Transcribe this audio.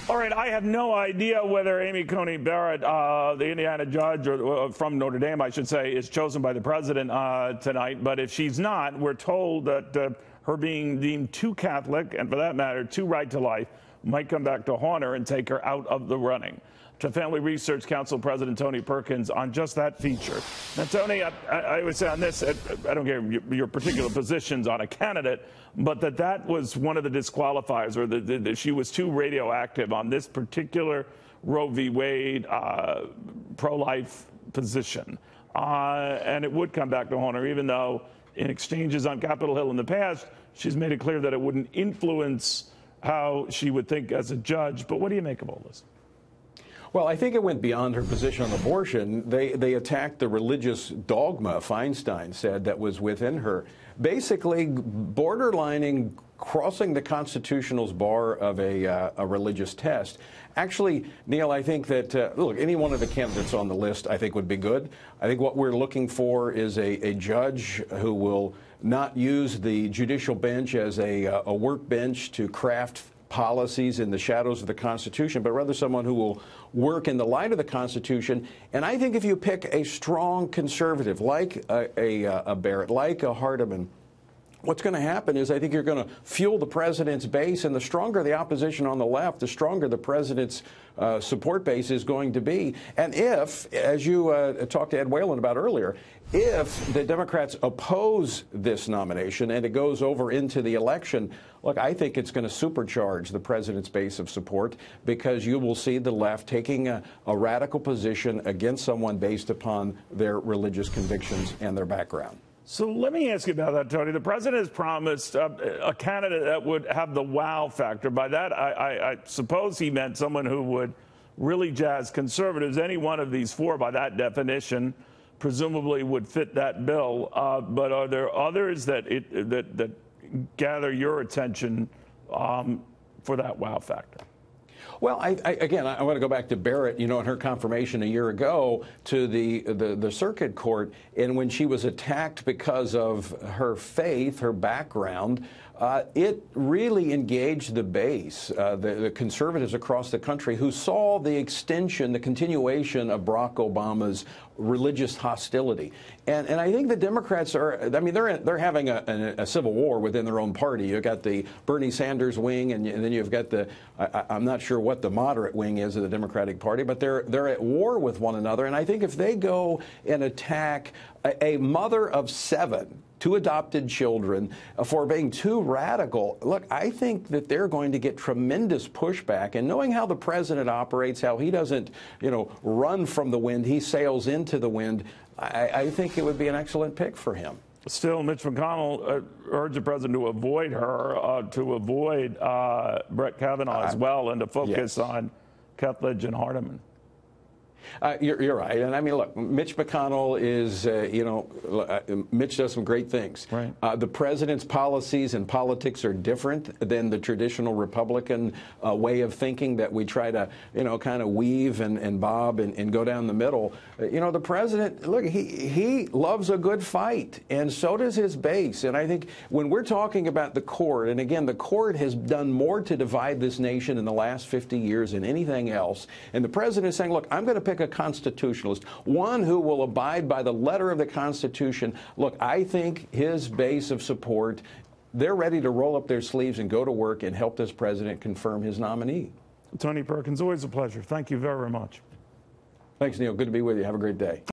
All right, I have no idea whether Amy Coney Barrett, the Indiana judge, or from Notre Dame, I should say, is chosen by the president tonight. But if she's not, we're told that her being deemed too Catholic, and for that matter, too right to life, might come back to haunt her and take her out of the running. To Family Research Council President Tony Perkins on just that feature. Now, Tony, I would say on this, I don't care your particular positions on a candidate, but that was one of the disqualifiers, or that she was too radioactive on this particular Roe v. Wade pro-life position. And it would come back to haunt her, even though in exchanges on Capitol Hill in the past, she's made it clear that it wouldn't influence how she would think as a judge. But what do you make of all this? Well, I think it went beyond her position on abortion. They attacked the religious dogma, Feinstein said, that was within her, basically borderlining, crossing the constitutional bar of a religious test. Actually, Neil, I think that, look, any one of the candidates on the list I think would be good. I think what we're looking for is a judge who will not use the judicial bench as a workbench to craft policies in the shadows of the Constitution, but rather someone who will work in the light of the Constitution. And I think if you pick a strong conservative like a Barrett, like a Hardiman, what's going to happen is I think you're going to fuel the president's base, and the stronger the opposition on the left, the stronger the president's support base is going to be. And if, as you talked to Ed Whalen about earlier, if the Democrats oppose this nomination and it goes over into the election, look, I think it's going to supercharge the president's base of support, because you will see the left taking a radical position against someone based upon their religious convictions and their background. So let me ask you about that, Tony. The president has promised a candidate that would have the wow factor. By that, I suppose he meant someone who would really jazz conservatives. Any one of these four, by that definition, presumably would fit that bill. But are there others that gather your attention for that wow factor? Well, again, I want to go back to Barrett, and her confirmation a year ago to the circuit court, and when she was attacked because of her faith, her background, it really engaged the base, the conservatives across the country, who saw the extension, the continuation of Barack Obama's religious hostility. And I think the Democrats are, I mean, they're having a civil war within their own party. You've got the Bernie Sanders wing, and then you've got I'm not sure what the moderate wing is of the Democratic Party, but they're at war with one another. And I think if they go and attack a mother of 7, 2 adopted children, for being too radical, look, I think that they're going to get tremendous pushback. And knowing how the president operates, how he doesn't, run from the wind, he sails into the wind, I think it would be an excellent pick for him. Still, Mitch McConnell urged the president to avoid her, to avoid Brett Kavanaugh as well, and to focus on Kethledge and Hardiman. You're right. And I mean, look, Mitch McConnell is, Mitch does some great things. Right. The president's policies and politics are different than the traditional Republican way of thinking that we try to, kind of weave and bob and go down the middle. The president, look, he loves a good fight, and so does his base. And I think when we're talking about the court, and again, the court has done more to divide this nation in the last 50 years than anything else. And the president is saying, look, I'm going to pick a constitutionalist, one who will abide by the letter of the Constitution. Look, I think his base of support, they're ready to roll up their sleeves and go to work and help this president confirm his nominee. Tony Perkins, always a pleasure. Thank you very much. Thanks, Neil. Good to be with you. Have a great day.